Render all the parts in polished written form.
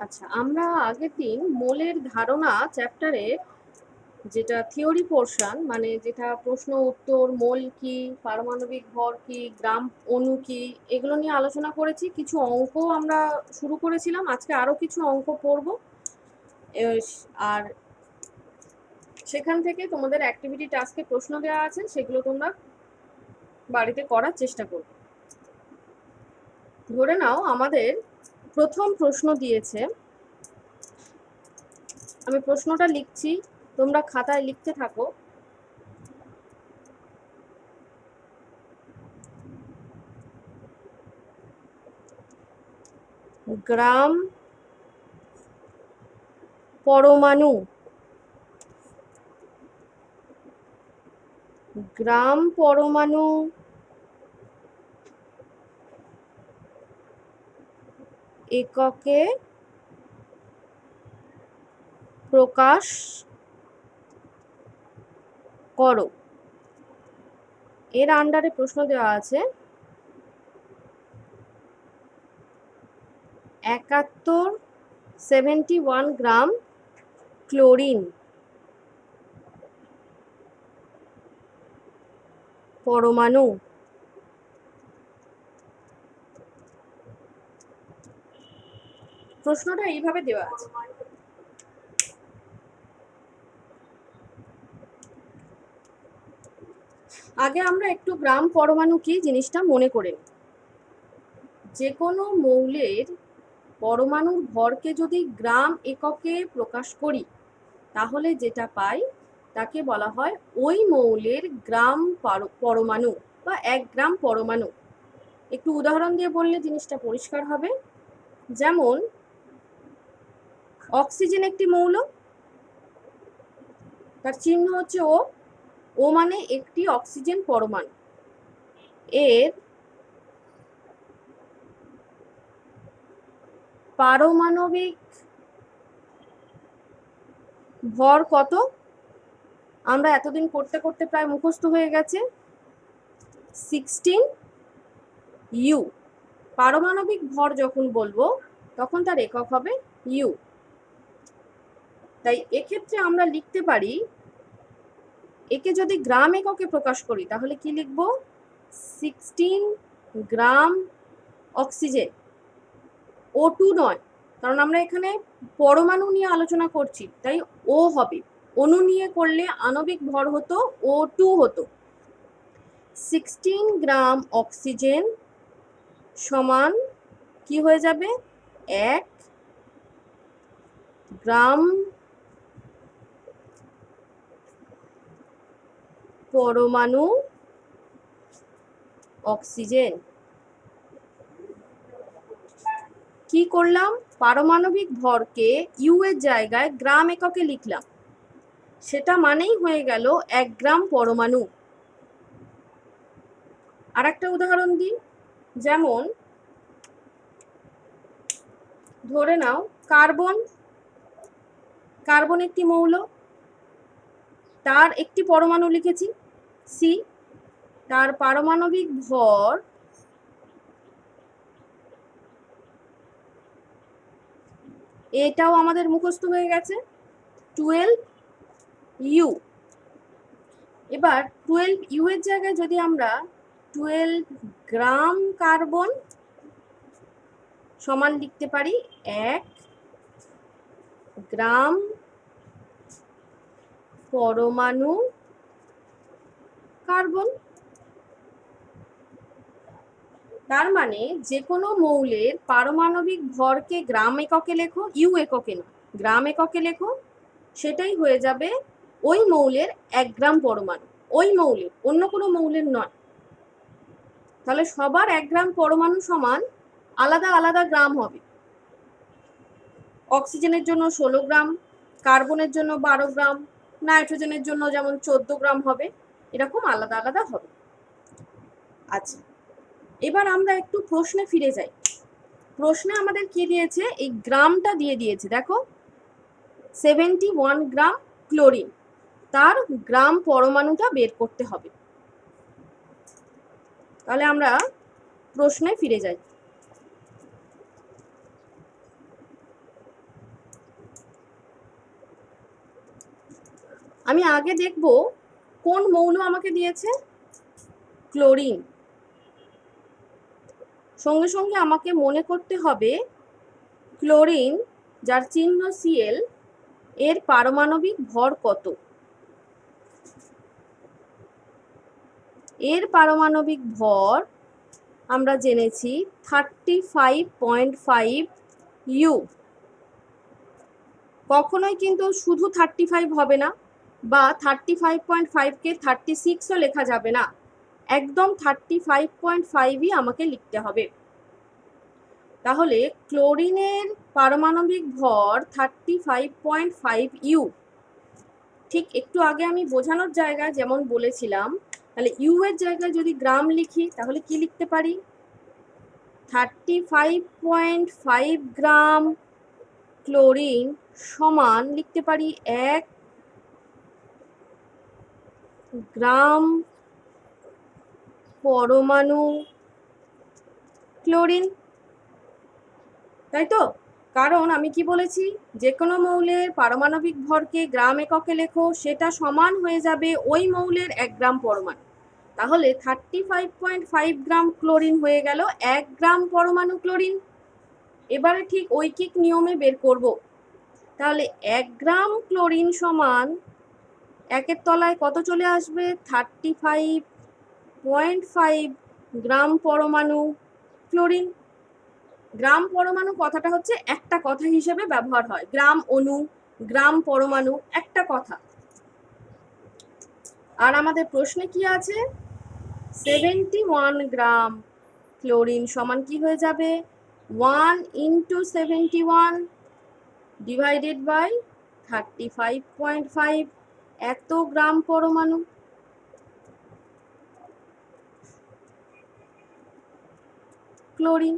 আচ্ছা, আমরা আগের দিন মোলের ধারণা চ্যাপ্টারে যেটা থিওরি পোর্শন, মানে যেটা প্রশ্ন উত্তর, মোল কি, পারমাণবিক ভর কি, গ্রাম অণু কি, এগুলো নিয়ে আলোচনা করেছি। কিছু অঙ্ক আমরা শুরু করেছিলাম, আজকে আরো কিছু অঙ্ক পড়ব। আর সেখান থেকে তোমাদের অ্যাক্টিভিটি টাস্কে প্রশ্ন দেওয়া আছে, সেগুলো তোমরা বাড়িতে করার চেষ্টা করবে। ধরে নাও আমাদের প্রথম প্রশ্ন দিয়েছে, আমি প্রশ্নটা লিখছি, তোমরা খাতায় লিখতে থাকো। গ্রাম পরমাণু, গ্রাম পরমাণু এককে প্রকাশ করো। এর আন্ডারে প্রশ্ন দেওয়া আছে 71 গ্রাম ক্লোরিন পরমাণু প্রশ্নটা এইভাবে দেওয়া আছে। আগে আমরা একটু গ্রাম পরমাণু কি জিনিসটা মনে করে নিই। যে কোনো মৌলের পরমাণুর ভরকে যদি গ্রাম এককে প্রকাশ করি, তাহলে যেটা পাই তাকে বলা হয় ওই মৌলের গ্রাম পরমাণু বা 1 গ্রাম পরমাণু। একটু উদাহরণ দিয়ে বললে জিনিসটা পরিষ্কার হবে। যেমন অক্সিজেন একটি মৌল, তার চিহ্ন হচ্ছে ও, ও মানে একটি অক্সিজেন পরমাণু। এর পারমাণবিক ভর কত? আমরা এতদিন করতে করতে প্রায় মুখস্থ হয়ে গেছে, 16 ইউ। পারমাণবিক ভর যখন বলবো তখন তার একক হবে ইউ। তাই এক্ষেত্রে আমরা লিখতে পারি, একে যদি গ্রাম এককে প্রকাশ করি তাহলে কি লিখব? 16 গ্রাম অক্সিজেন। O2 নয়, কারণ আমরা এখানে পরমাণু নিয়ে আলোচনা করছি, তাই ও হবে। অণু নিয়ে করলে আণবিক ভর হতো O2 হতো। 16 গ্রাম অক্সিজেন সমান কি হয়ে যাবে? 1 গ্রাম পরমাণু অক্সিজেন। কি করলাম? পারমাণবিক ভরকে ইউ এর জায়গায় গ্রাম এককে লিখলাম, সেটা মানেই হয়ে গেল 1 গ্রাম পরমাণু। আর একটা উদাহরণ দিই, যেমন ধরে নাও কার্বন, কার্বন একটি মৌল, তার একটি পরমাণু লিখেছি সি, তার পারমাণবিক ভর এটাও আমাদের মুখস্থ হয়ে গেছে 12 ইউ। এবার 12 ইউ এর জায়গায় যদি আমরা 12 গ্রাম কার্বন সমান লিখতে পারি 1 গ্রাম পরমাণু কার্বন। তার মানে যে কোনো মৌলের পারমাণবিক ভরকে গ্রাম এককে লেখো, ইউ এককে না, গ্রাম এককে লেখো, সেটাই হয়ে যাবে ওই মৌলের 1 গ্রাম পরমাণু। ওই মৌলের, অন্য কোনো মৌলের নয়। তাহলে সবার 1 গ্রাম পরমাণু সমান আলাদা আলাদা গ্রাম হবে। অক্সিজেনের জন্য 16 গ্রাম, কার্বনের জন্য 12 গ্রাম, নাইট্রোজেনের জন্য যেমন 14 গ্রাম হবে, এরকম আলাদা আলাদা হবে। আচ্ছা, এবার আমরা একটু প্রশ্নে ফিরে যাই। প্রশ্নে আমাদের কি দিয়েছে? এই গ্রামটা দিয়ে দিয়েছে, দেখো 71 গ্রাম ক্লোরিন, তার গ্রাম পরমাণুটা বের করতে হবে। তাহলে আমরা প্রশ্নে ফিরে যাই। আমি আগে দেখব কোন মৌল আমাকে দিয়েছে, ক্লোরিন। সঙ্গে সঙ্গে আমাকে মনে করতে হবে ক্লোরিন যার চিহ্ন Cl এর পারমাণবিক ভর কত। এর পারমাণবিক ভর আমরা জেনেছি 35.5 ইউ। কখনোই কিন্তু শুধু 35 হবে না, বা 35.5কে 36ও লেখা যাবে না, একদম 35.5ই আমাকে লিখতে হবে। তাহলে ক্লোরিনের পারমাণবিক ভর 35.5 ইউ। ঠিক একটু আগে আমি বোঝানোর জায়গায় যেমন বলেছিলাম, তাহলে ইউ এর জায়গায় যদি গ্রাম লিখি তাহলে কি লিখতে পারি, 35.5 গ্রাম ক্লোরিন সমান লিখতে পারি 1 গ্রাম পরমাণু ক্লোরিন। তাই তো? কারণ আমি কি বলেছি, যে কোনো মৌলের পারমাণবিক ভরকে গ্রাম এককে লেখো, সেটা সমান হয়ে যাবে ওই মৌলের 1 গ্রাম পরমাণু। তাহলে 35.5 গ্রাম ক্লোরিন হয়ে গেল 1 গ্রাম পরমাণু ক্লোরিন। এবারে ঠিক ঐকিক নিয়মে বের করব। তাহলে 1 গ্রাম ক্লোরিন সমান একের তলায় কত চলে আসবে, 35.5 গ্রাম পরমাণু ক্লোরিন। গ্রাম পরমাণু কথাটা হচ্ছে একটা কথা হিসেবে ব্যবহার হয়, গ্রাম অণু, গ্রাম পরমাণু একটা কথা। আর আমাদের প্রশ্নে কি আছে, 71 গ্রাম ক্লোরিন সমান কি হয়ে যাবে, 1 × 71 ডিভাইডেড বাই 35.5, এত গ্রাম পরমাণু। ক্লোরিন।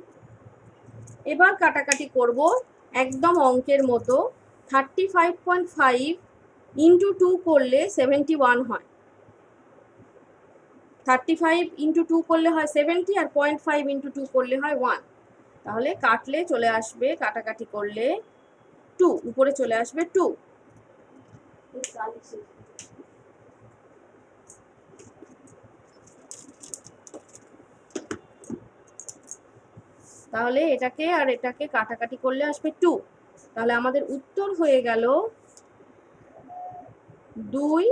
এবার কাটাকাটি করব একদম অঙ্কের মতো, 35.5 × 2 করলে 71 হয়, 35 × 2 করলে হয় 70, আর 0.5 × 2 করলে হয় 1। তাহলে কাটলে চলে আসবে, কাটাকাটি করলে 2, উপরে চলে আসবে 2। তাহলে এটাকে আর এটাকে কাটাকাটি করলে আসবে 2। তাহলে আমাদের উত্তর হয়ে গেল 2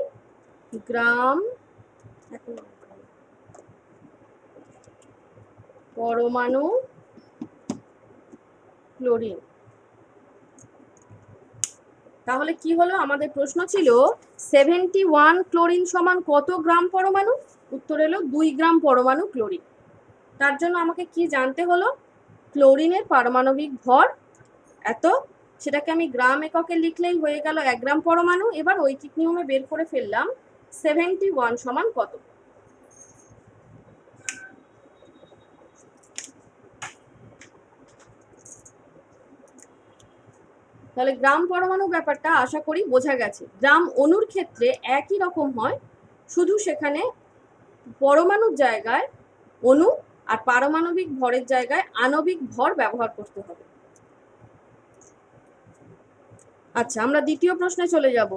গ্রাম পরমাণু ক্লোরিন। তাহলে কি হলো, আমাদের প্রশ্ন ছিল 71 ক্লোরিন সমান কত গ্রাম পরমাণু, উত্তর এলো 2 গ্রাম পরমাণু ক্লোরিন। তার জন্য আমাকে কি জানতে হলো, ক্লোরিনের পারমাণবিক ভর এত, সেটাকে আমি গ্রাম এককে লিখলেই হয়ে গেল 1 গ্রাম পরমাণু। এবার ঐকিক নিয়মে বের করে ফেললাম 71 সমান কত। তাহলে গ্রাম পরমাণু ব্যাপারটা আশা করি বোঝা গেছে। গ্রাম অণুর ক্ষেত্রে একই রকম হয়, শুধু সেখানে পরমাণুর জায়গায় অণু আর পারমাণবিক ভরের জায়গায় আণবিক ভর ব্যবহার করতে হবে। আচ্ছা, আমরা দ্বিতীয় প্রশ্নে চলে যাব।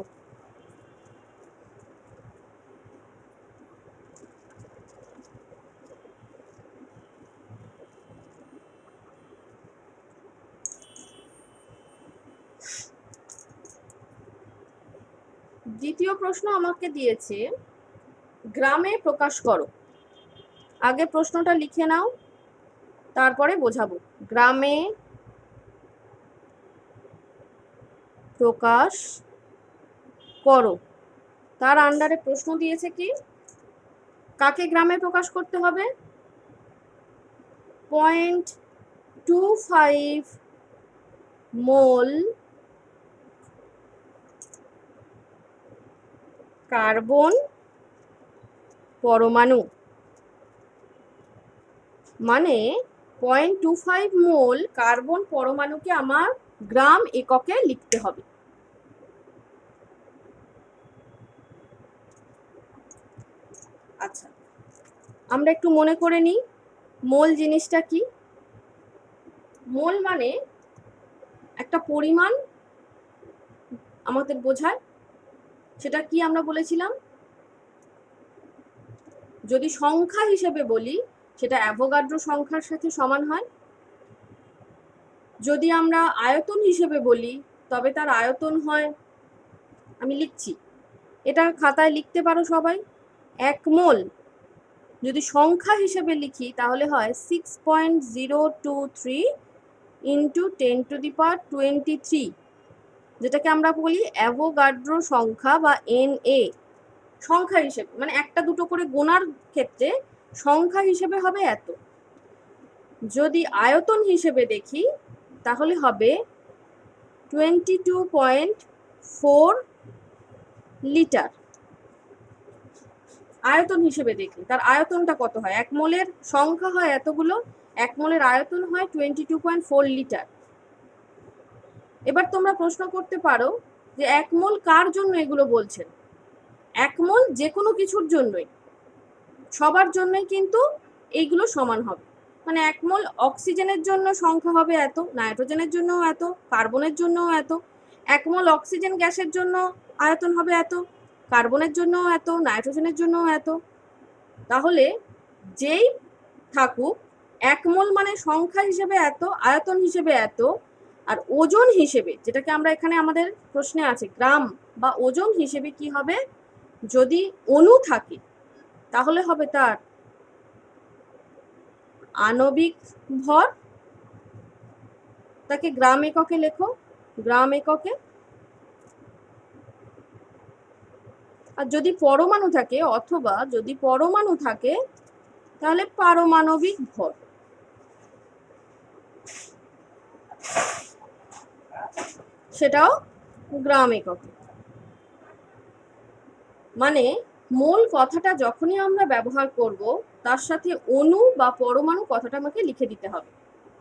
দ্বিতীয় প্রশ্ন আমাকে দিয়েছে গ্রামে প্রকাশ করো। আগে প্রশ্নটা লিখে নাও, তারপরে বোঝাবো। গ্রামে প্রকাশ করো, তার আন্ডারে প্রশ্ন দিয়েছে কি, কাকে গ্রামে প্রকাশ করতে হবে, 0.25 মোল কার্বন পরমাণু, মানে 0.25 মোল কার্বন পরমাণুকে আমার গ্রাম এককে লিখতে হবে। আচ্ছা, আমরা একটু মনে করে নিই মোল জিনিসটা কি। মোল মানে একটা পরিমাণ আমাদের বোঝায়, সেটা কি আমরা বলেছিলাম, যদি সংখ্যা হিসেবে বলি সেটা অ্যাভোগাড্রো সংখ্যার সাথে সমান হয়। যদি আমরা আয়তন হিসেবে বলি তবে তার আয়তন হয়, আমি লিখছি, এটা খাতায় লিখতে পারো সবাই, 1 মোল যদি সংখ্যা হিসেবে লিখি তাহলে হয় 6.023 ইন্টু 10⁻23, যেটাকে আমরা বলি অ্যাভোগাড্রো সংখ্যা বা NA। সংখ্যা হিসেবে মানে একটা দুটো করে গোনার ক্ষেত্রে সংখ্যা হিসেবে হবে এত। যদি আয়তন হিসেবে দেখি তাহলে হবে 22.4 লিটার। আয়তন হিসেবে দেখি তার আয়তনটা কত হয়, 1 মোলের সংখ্যা হয় এতগুলো, 1 মোলের আয়তন হয় 22.4 লিটার। এবার তোমরা প্রশ্ন করতে পারো যে 1 মোল কার জন্য এগুলো বলছেন। 1 মোল যে কোনো কিছুর জন্যই, সবার জন্যই কিন্তু এইগুলো সমান হবে। মানে 1 মোল অক্সিজেনের জন্য সংখ্যা হবে এত, নাইট্রোজেনের জন্য এত, কার্বনের জন্য এত। 1 মোল অক্সিজেন গ্যাসের জন্য আয়তন হবে এত, কার্বনের জন্য এত, নাইট্রোজেনের জন্য এত। তাহলে যেই থাকুক 1 মোল মানে সংখ্যা হিসেবে এত, আয়তন হিসেবে এত, আর ওজন হিসেবে যেটাকে আমরা এখানে আমাদের প্রশ্নে আছে গ্রাম বা ওজন হিসেবে কি হবে, যদি অণু থাকে তাহলে হবে তার আণবিক ভর। তাকে গ্রাম এককে লেখো, গ্রাম এককে। আর যদি পরমাণু থাকে অথবা যদি পরমাণু থাকে তাহলে পারমাণবিক ভর। সেটাও গ্রাম এককে। মানে মোল কথাটা যখনই আমরা ব্যবহার করব তার সাথে অণু বা পরমাণু কথাটা আমাকে লিখে দিতে হবে,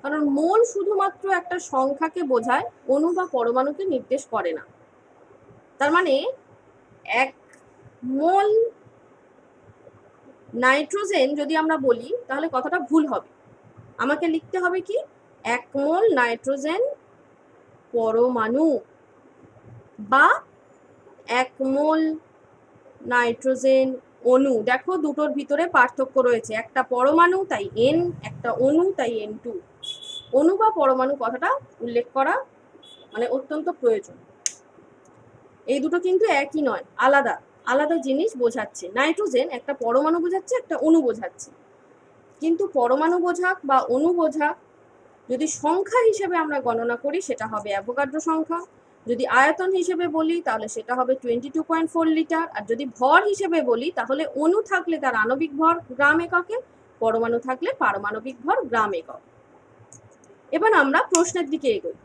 কারণ মোল শুধুমাত্র একটা সংখ্যাকে বোঝায়, অণু বা পরমাণুকে নির্দেশ করে না। তার মানে 1 মোল নাইট্রোজেন যদি আমরা বলি তাহলে কথাটা ভুল হবে, আমাকে লিখতে হবে কি 1 মোল নাইট্রোজেন পরমাণু বা 1 মোল নাইট্রোজেন অণু। দেখো দুটোর ভিতরে পার্থক্য রয়েছে, একটা পরমাণু তাই N, একটা অণু তাই N2। অণু বা পরমাণু কথাটা উল্লেখ করা মানে অত্যন্ত প্রয়োজন। এই দুটো কিন্তু একই নয়, আলাদা আলাদা জিনিস বোঝাচ্ছে। নাইট্রোজেন একটা পরমাণু বোঝাচ্ছে, একটা অণু বোঝাচ্ছে। কিন্তু পরমাণু বোঝাক বা অণু বোঝাক, যদি সংখ্যা হিসেবে আমরা গণনা করি সেটা হবে অ্যাভোগাড্রো সংখ্যা। যদি আয়তন হিসেবে বলি তাহলে সেটা হবে 22.4 লিটার। আর যদি ভর হিসেবে বলি তাহলে অণু থাকলে তার আণবিক ভর গ্রাম এককে, পরমাণু থাকলে পারমাণবিক ভর গ্রাম একক। এবার আমরা প্রশ্নের দিকে এগোই।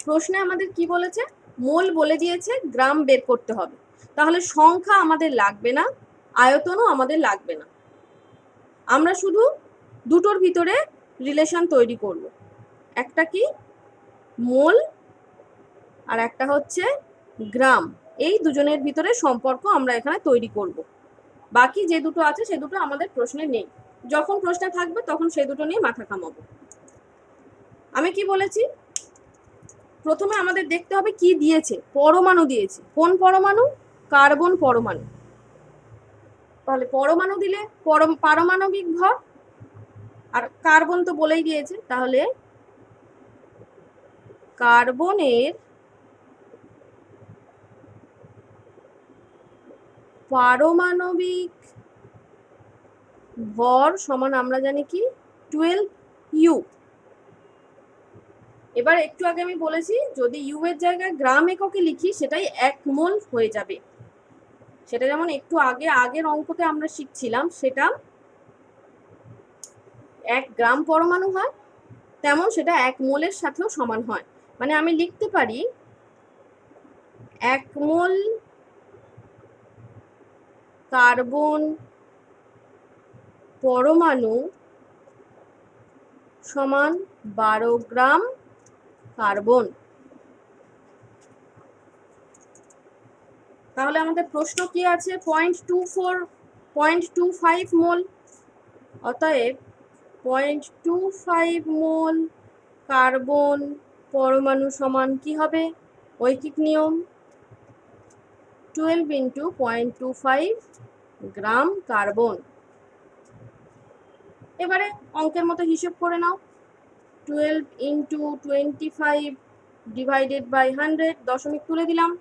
প্রশ্নে আমাদের কি বলেছে, মোল বলে দিয়েছে, গ্রাম বের করতে হবে। তাহলে সংখ্যা আমাদের লাগবে না, আয়তনও আমাদের লাগবে না, আমরা শুধু দুটোর ভিতরে রিলেশন তৈরি করব। একটা কি মোল আর একটা হচ্ছে গ্রাম, এই দুজনের ভিতরে সম্পর্ক আমরা এখানে তৈরি করব। বাকি যে দুটো আছে সে দুটো আমাদের প্রশ্নে নেই, যখন প্রশ্নে থাকবে তখন সেই দুটো নিয়ে মাথা কামাবো। আমি কি বলেছি, প্রথমে আমাদের দেখতে হবে কি দিয়েছে, পরমাণু দিয়েছে। কোন পরমাণু, কার্বন পরমাণু। তাহলে পরমাণু দিলে পারমাণবিক ভর, আর কার্বন তো বলেই দিয়েছে, তাহলে কার্বনের পারমাণবিক ভর সমান আমরা জানি কি 12U। এবার একটু আগে আমি বলেছি যদি ইউ এর জায়গায় গ্রাম এককে লিখি সেটাই 1 মোল হয়ে যাবে। সেটা যেমন একটু আগের অঙ্কতে আমরা শিখছিলাম, সেটা 1 গ্রাম পরমাণু হয়, তেমন সেটা 1 মোলের সাথেও সমান হয়। মানে আমি লিখতে পারি 1 মোল কার্বন পরমাণু সমান 12 গ্রাম কার্বন। তাহলে আমাদের প্রশ্ন কি আছে, 0.25 মোল। অতএব 0.25 মোল কার্বন পরমাণু সমান কি হবে? ঐকিক নিয়ম 12 ইন্টু 0.25 গ্রাম কার্বন। এবারে অঙ্কের মতো হিসেব করে নাও। 12 ইন্টু 25 ডিভাইডেড বাই 100, দশমিক তুলে দিলাম,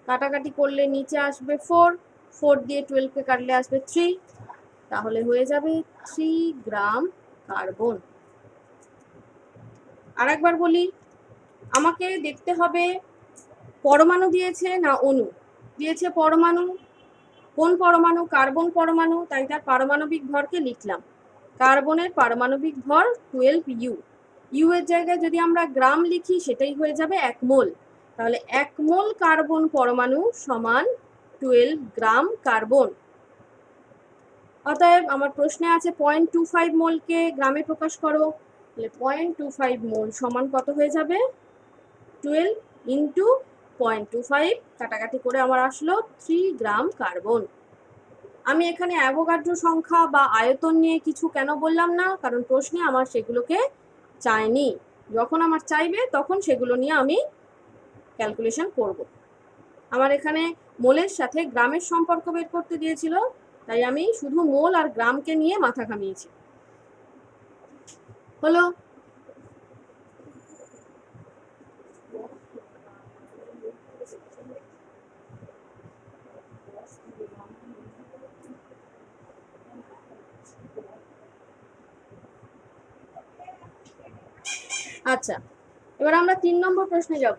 কাটাকাটি করলে নিচে আসবে 4, 4 দিয়ে 12কে কাটলে আসবে 3, তাহলে হয়ে যাবে 3 গ্রাম কার্বন। আর একবার বলি, আমাকে দেখতে হবে পরমাণু দিয়েছে না অণু দিয়েছে। পরমাণু, কোন পরমাণু? কার্বন পরমাণু, তাই তার পারমাণবিক ভরকে লিখলাম। কার্বনের পারমাণবিক ভর 12 ইউ এর জায়গায় যদি আমরা গ্রাম লিখি সেটাই হয়ে যাবে 1 মোল। তাহলে 1 মোল কার্বন পরমাণু সমান 12 গ্রাম কার্বন। অতএব আমার প্রশ্নে আছে 0.25 মোলকে গ্রামে প্রকাশ করো, তাহলে 0.25 মোল সমান কত হয়ে যাবে? 12 ইন্টু 0.25, কাটাকাটি করে আমার আসলো 3 গ্রাম কার্বন। আমি এখানে অ্যাভোগাড্রো সংখ্যা বা আয়তন নিয়ে কিছু কেন বললাম না? কারণ প্রশ্নে আমার সেগুলোকে চাইনি। যখন আমার চাইবে তখন সেগুলো নিয়ে আমি ক্যালকুলেশন করব। আমার এখানে মোলের সাথে গ্রামের সম্পর্ক বের করতে দিয়েছিল, তাই আমি শুধু মোল আর গ্রামকে নিয়ে মাথা ঘামিয়েছি। হলো? আচ্ছা, এবার আমরা 3 নম্বর প্রশ্নে যাব।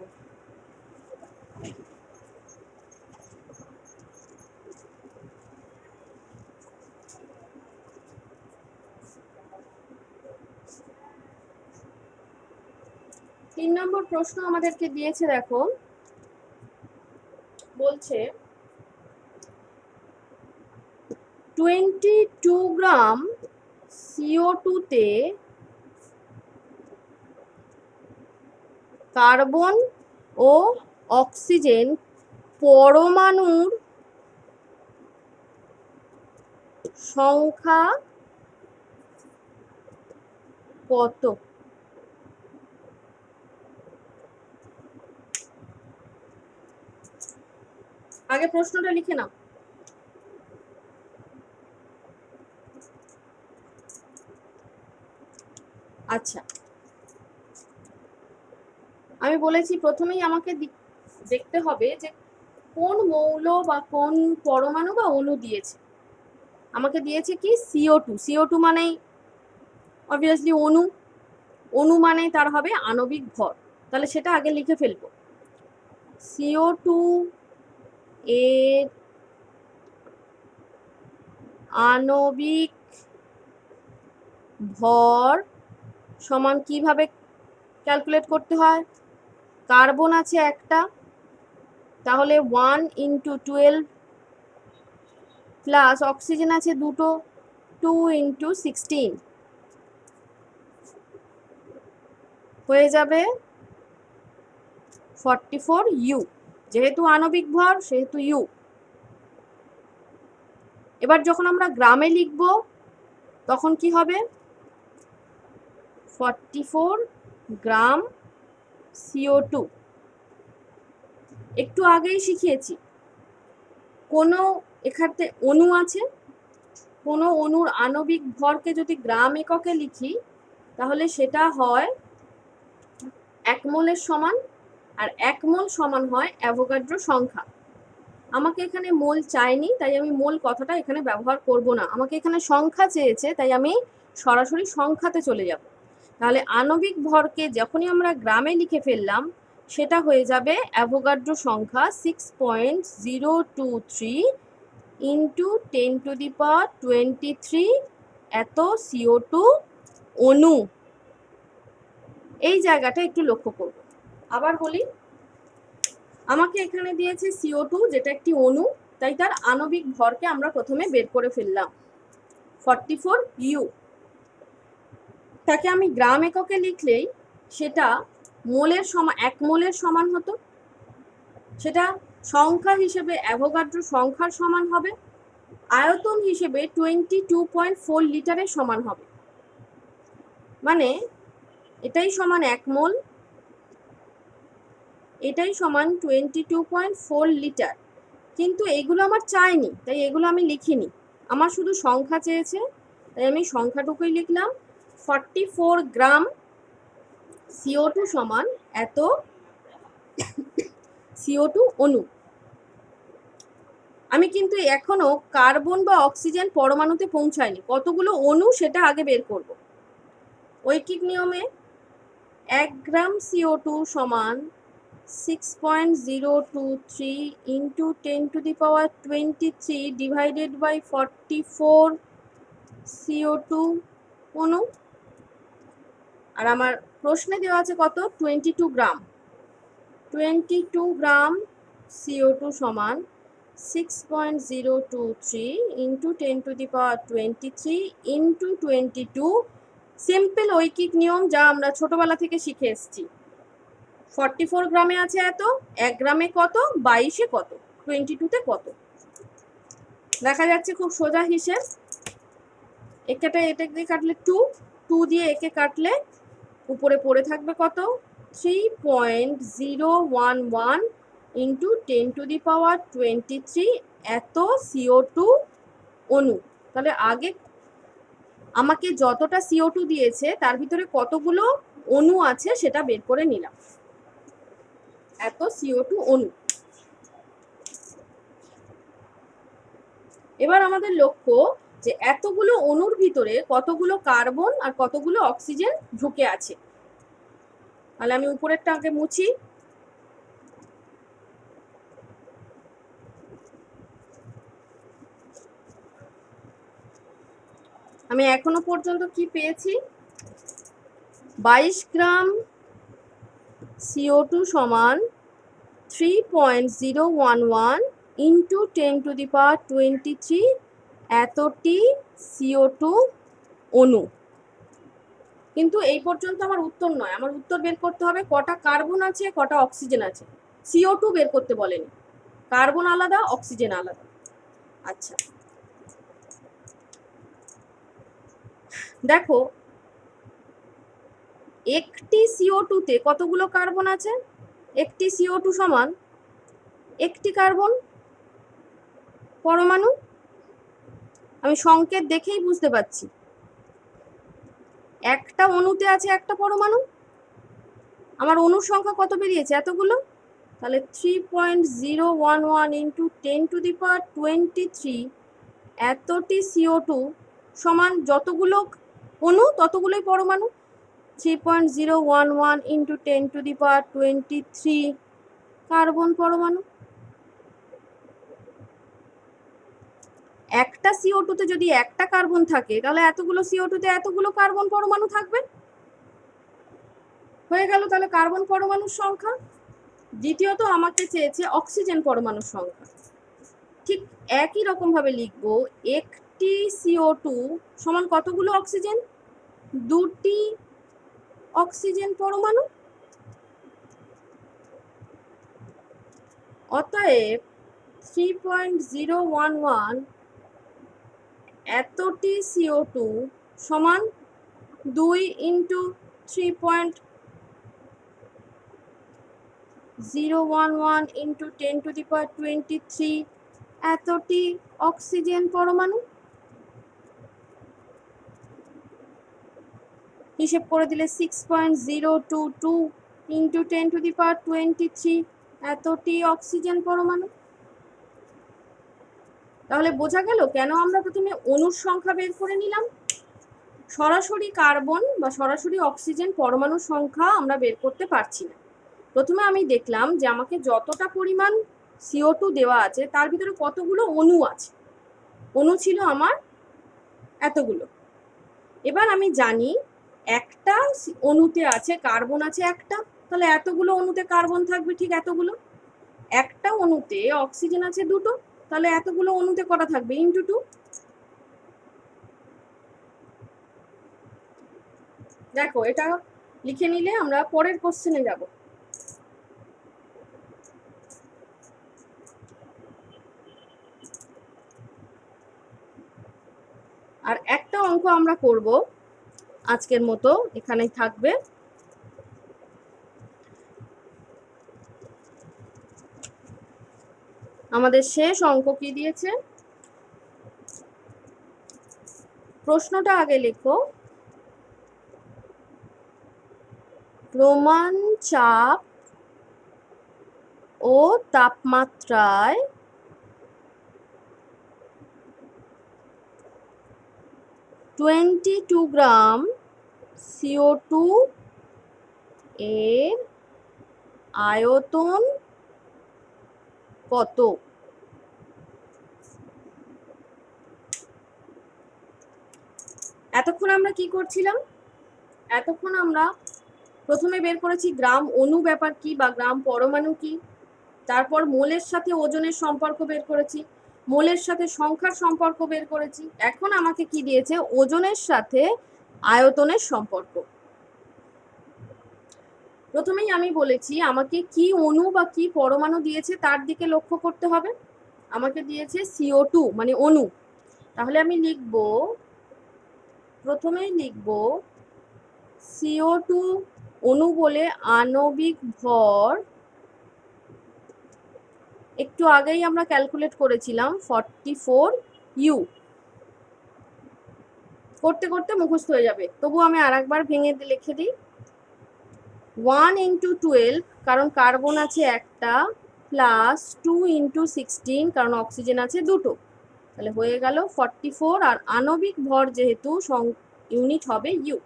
তিন নম্বর প্রশ্ন আমাদেরকে দিয়েছে, দেখো বলছে 22 গ্রাম CO2 তে কার্বন ও অক্সিজেন পরমাণুর সংখ্যা কত? আগে প্রশ্নটা লিখে নাও। আচ্ছা, আমি বলেছি প্রথমেই আমাকে দেখতে হবে যে কোন মৌল বা কোন পরমাণু বা অণু দিয়েছে। আমাকে দিয়েছে কি? CO2। CO2 মানেই অবভিয়াসলি অণু, অণু মানে তার হবে আণবিক ভর, তাহলে সেটা আগে লিখে ফেলবো। CO2 এর আণবিক ভর সমান কিভাবে ক্যালকুলেট করতে হয়? কার্বন আছে একটা, তাহলে 1 ইন্টু 12 প্লাস অক্সিজেন আছে দুটো, 2 ইন্টু 16 হয়ে যাবে 44 ইউ। যেহেতু আণবিক ভর সেহেতু ইউ। এবার যখন আমরা গ্রামে লিখব তখন কি হবে? 44 গ্রাম CO2। একটু আগেই শিখিয়েছি, কোনো এখানে অণু আছে, কোনো অণুর আণবিক ভরকে যদি গ্রাম এককে লিখি তাহলে সেটা হয় 1 মোলের সমান, আর 1 মোল সমান হয় অ্যাভোগাড্রো সংখ্যা। আমাকে এখানে মোল চাইনি, তাই আমি মোল কথাটা এখানে ব্যবহার করব না। আমাকে এখানে সংখ্যা চেয়েছে, তাই আমি সরাসরি সংখ্যাতে চলে যাব। তাহলে আণবিক ভরকে যখনই আমরা গ্রামে লিখে ফেললাম সেটা হয়ে যাবে অ্যাভোগাড্রো সংখ্যা 6.023 ইন্টু 10⁻23 এত CO2 অণু। এই জায়গাটা একটু লক্ষ্য করব। আবার বলি, আমাকে এখানে দিয়েছে CO2 যেটা একটি অণু, তাই তার আণবিক ভরকে আমরা প্রথমে বের করে ফেললাম 44 ইউ। তাকে আমি গ্রাম এককে লিখলেই সেটা মোলের সমান, 1 মোলের সমান হতো। সেটা সংখ্যা হিসেবে অ্যাভোগাড্রো সংখ্যার সমান হবে, আয়তন হিসেবে 22.4 লিটারের সমান হবে। মানে এটাই সমান 1 মোল, এটাই সমান 22.4 লিটার। কিন্তু এগুলো আমার চাইনি, তাই এগুলো আমি লিখিনি, আমার শুধু সংখ্যা চেয়েছে, তাই আমি সংখ্যাটুকুই লিখলাম। 44 গ্রাম CO2 সমান এত CO2 অণু। আমি কিন্তু এখনো কার্বন বা অক্সিজেন পরমাণুতে পৌঁছায়নি, কতগুলো অণু সেটা আগে বের করব। ঐকিক নিয়মে 1 গ্রাম CO2 সমান 6.023 ইন্টু 10⁻23 ডিভাইডেড বাই 44 CO2 অণু। আর আমার প্রশ্নে দেওয়া আছে কত, 22 গ্রাম। 22 গ্রাম CO2 সমান 6.023 ইন্টু 10⁻23 ইন্টু 22। সিম্পল ঐকিক নিয়ম যা আমরা ছোটবেলা থেকে শিখে এসেছি। 44 গ্রামে আছে এত, 1 গ্রামে কত, 22-এ কত, 22-তে কত। দেখা যাচ্ছে খুব সোজা হিসেব। এটাকে কাটলে 2 দিয়ে একে কাটলে উপরে পড়ে থাকবে কত, 3.011 ইন্টু 10⁻23 এত CO2 অণু। তাহলে আগে আমাকে যতটা CO2 দিয়েছে তার ভিতরে কতগুলো অণু আছে সেটা বের করে নিলাম, এত CO2 অণু। এবার আমাদের লক্ষ্য যে এতগুলো অণুর ভিতরে কতগুলো কার্বন আর কতগুলো অক্সিজেন ঢুকে আছে। তাহলে আমি উপরেরটা আগে মুছি। আমি এখনো পর্যন্ত কি পেয়েছি, 22 গ্রাম CO2 সমান 3.011 ইন্টু 10⁻23 এতটি CO2 অণু। কিন্তু এই পর্যন্ত আমার উত্তর নয়, আমার উত্তর বের করতে হবে কটা কার্বন আছে কটা অক্সিজেন আছে। CO2 বের করতে বলেনি, কার্বন আলাদা অক্সিজেন আলাদা। আচ্ছা দেখো, একটি CO2 তে কতগুলো কার্বন আছে, একটি CO2 সমান একটি কার্বন পরমাণু। আমি সংকেত দেখেই বুঝতে পারছি একটা অণুতে আছে একটা পরমাণু। আমার অণুর সংখ্যা কত বেরিয়েছে, এতগুলো। তাহলে 3.011 ইন্টু 10⁻23 এতটি CO2 সমান যতগুলো অণু ততগুলোই পরমাণু। 3.011 ইন্টু 10⁻23 কার্বন পরমাণু। একটা CO2 তে যদি একটা কার্বন থাকে তাহলে এতগুলো CO2 তে এতগুলো কার্বন পরমাণু থাকবে। হয়ে গেল তাহলে কার্বন পরমাণুর সংখ্যা। দ্বিতীয়ত আমাকে চেয়েছে অক্সিজেন পরমাণুর সংখ্যা। ঠিক একই রকম ভাবে লিখবো, একটি CO2 সমান কতগুলো অক্সিজেন, দুটি অক্সিজেন পরমাণু। অতএব 3.011 এতটি CO2 সমান 2 ইন্টু 3.011 ইন্টু 10⁻23 এতটি অক্সিজেন পরমাণু। হিসেব করে দিলে 6.022 ইন্টু 10⁻23 এতটি অক্সিজেন পরমাণু। তাহলে বোঝা গেল কেন আমরা প্রথমে অণুর সংখ্যা বের করে নিলাম। সরাসরি কার্বন বা সরাসরি অক্সিজেন পরমাণুর সংখ্যা আমরা বের করতে পারছি না। প্রথমে আমি দেখলাম যে আমাকে যতটা পরিমাণ CO2 দেওয়া আছে তার ভিতরে কতগুলো অণু আছে। অণু ছিল আমার এতগুলো। এবার আমি জানি একটা অণুতে আছে কার্বন আছে একটা, তাহলে এতগুলো অণুতে কার্বন থাকবে ঠিক এতগুলো। একটা অণুতে অক্সিজেন আছে দুটো, তাহলে এতগুলো অণুতে কটা থাকবে, ইন্টু 2। দেখো এটা লিখে নিলে আমরা পরের কোশ্চেনে যাব। আর একটা অঙ্ক আমরা করব, আজকের মতো এখানেই থাকবে। আমাদের শেষ অঙ্ক কি দিয়েছে? প্রশ্নটা আগে লেখো। প্রমাণ চাপ ও তাপমাত্রায় 22 গ্রাম CO2 এর আয়তন কত? এতক্ষণ আমরা কি করছিলাম? এতক্ষণ আমরা প্রথমে বের করেছি গ্রাম অণু ব্যাপার কি বা গ্রাম পরমাণু কি, তারপর মোলের সাথে ওজনের সম্পর্ক বের করেছি, মোলের সাথে সংখ্যার সম্পর্ক বের করেছি। এখন আমাকে কি দিয়েছে? ওজনের সাথে আয়তনের সম্পর্ক। প্রথমেই আমি বলেছি আমাকে কি অণু বা কি পরমাণু দিয়েছে তার দিকে লক্ষ্য করতে হবে। আমাকে দিয়েছে CO2 মানে অণু। তাহলে আমি লিখব, প্রথমেই লিখব CO2 অণু বলে আণবিক ভর, একটু আগেই আমরা ক্যালকুলেট করেছিলাম 44U। করতে করতে মুখস্থ হয়ে যাবে, তবু আমি আরেকবার ভেঙে লিখে দিই। 1 × 12 কারণ কার্বন আছে একটা, প্লাস 2 × 16 কারণ অক্সিজেন আছে দুটো, তাহলে হয়ে গেল 44। আর আণবিক ভর যেহেতু ইউনিট হবে ইউ।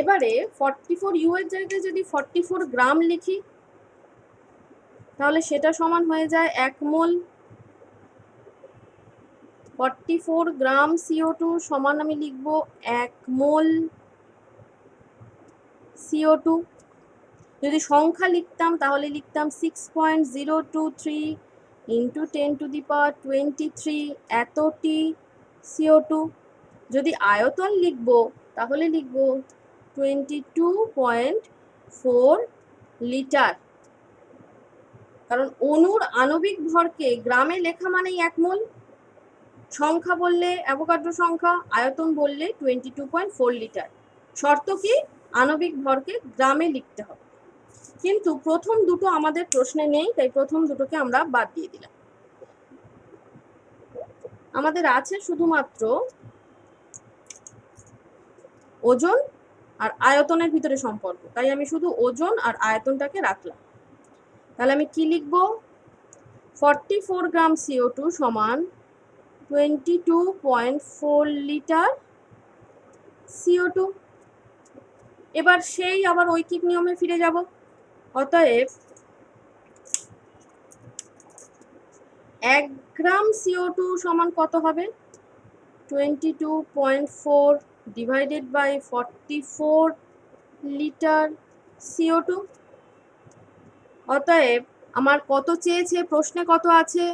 এবারে 44U এর জায়গায় যদি 44 গ্রাম লিখি তাহলে সেটা সমান হয়ে যায় 1 মোল। 44 গ্রাম CO2 সমান আমি লিখব 1 মোল CO2। যদি সংখ্যা লিখতাম তাহলে লিখতাম 6.023 × 10⁻23 এতটি CO2। যদি আয়তন লিখব তাহলে লিখব 22.4 লিটার। কারণ অণুর আণবিক ভরকে গ্রামে লেখা মানেই 1 মোল, সংখ্যা বললে অ্যাভোগাড্রো সংখ্যা, আয়তন বললে 22.4 লিটার। শর্ত কি? আণবিক ভরকে গ্রামে লিখতে হবে। কিন্তু প্রথম দুটো আমাদের প্রশ্নে নেই, তাই প্রথম দুটোকে আমরা বাদ দিয়ে দিলাম। আমাদের আছে শুধুমাত্র ওজন আর আয়তনের ভিতরে সম্পর্ক, তাই আমি শুধু ওজন আর আয়তনটাকে রাখলাম। তাহলে আমি কি লিখব? 44 গ্রাম CO2 সমান 22.4 লিটার CO2। এবার সেই আবার ঐকিক নিয়মে ফিরে যাব। অতএব 1 গ্রাম CO2 সমান কত হবে? 22.4 ডিভাইডেড বাই 44 লিটার CO2। অতএব আমার কত চেয়েছে? প্রশ্নে কত আছে?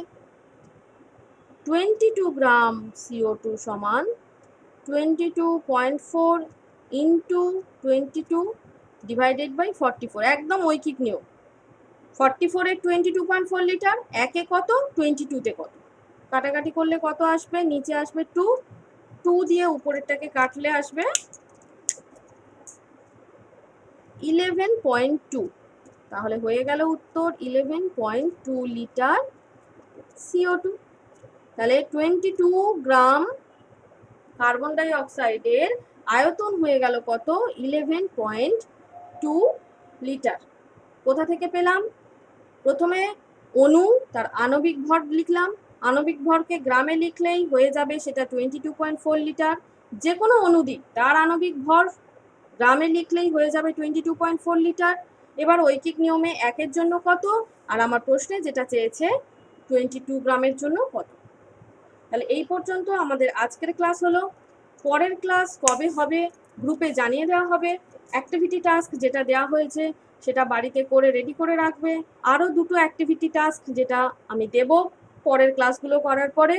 22 গ্রাম CO2 সমান 22.4 ইন্টু 22 ডিভাইডেড বাই 44। একদম ঐকিক নিয়ম। 44 এর 22.4 লিটার, একে কত, 22-তে কত, কাটাকাটি করলে কত আসবে? নিচে আসবে 2, 2 দিয়ে উপরেরটাকে কাটলে আসবে 11.2। তাহলে হয়ে গেল উত্তর 11.2 লিটার CO2। তাহলে 22 গ্রাম কার্বন ডাই অক্সাইডের আয়তন হয়ে গেল কত? 11.2 লিটার। কোথা থেকে পেলাম? প্রথমে অণু তার আণবিক ভর লিখলাম, আণবিক ভরকে গ্রামে লিখলেই হয়ে যাবে সেটা 22.4 লিটার। যে কোনো অণু দিক তার আণবিক ভর গ্রামে লিখলেই হয়ে যাবে 22.4 লিটার। এবার ঐকিক নিয়মে একের জন্য কত, আর আমার প্রশ্নে যেটা চেয়েছে 22 গ্রামের জন্য কত। তাহলে এই পর্যন্ত আমাদের আজকের ক্লাস হলো। পরের ক্লাস কবে হবে গ্রুপে জানিয়ে দেওয়া হবে। অ্যাক্টিভিটি টাস্ক যেটা দেওয়া হয়েছে সেটা বাড়িতে করে রেডি করে রাখবে। আরও দুটো অ্যাক্টিভিটি টাস্ক যেটা আমি দেব পরের ক্লাসগুলো করার পরে।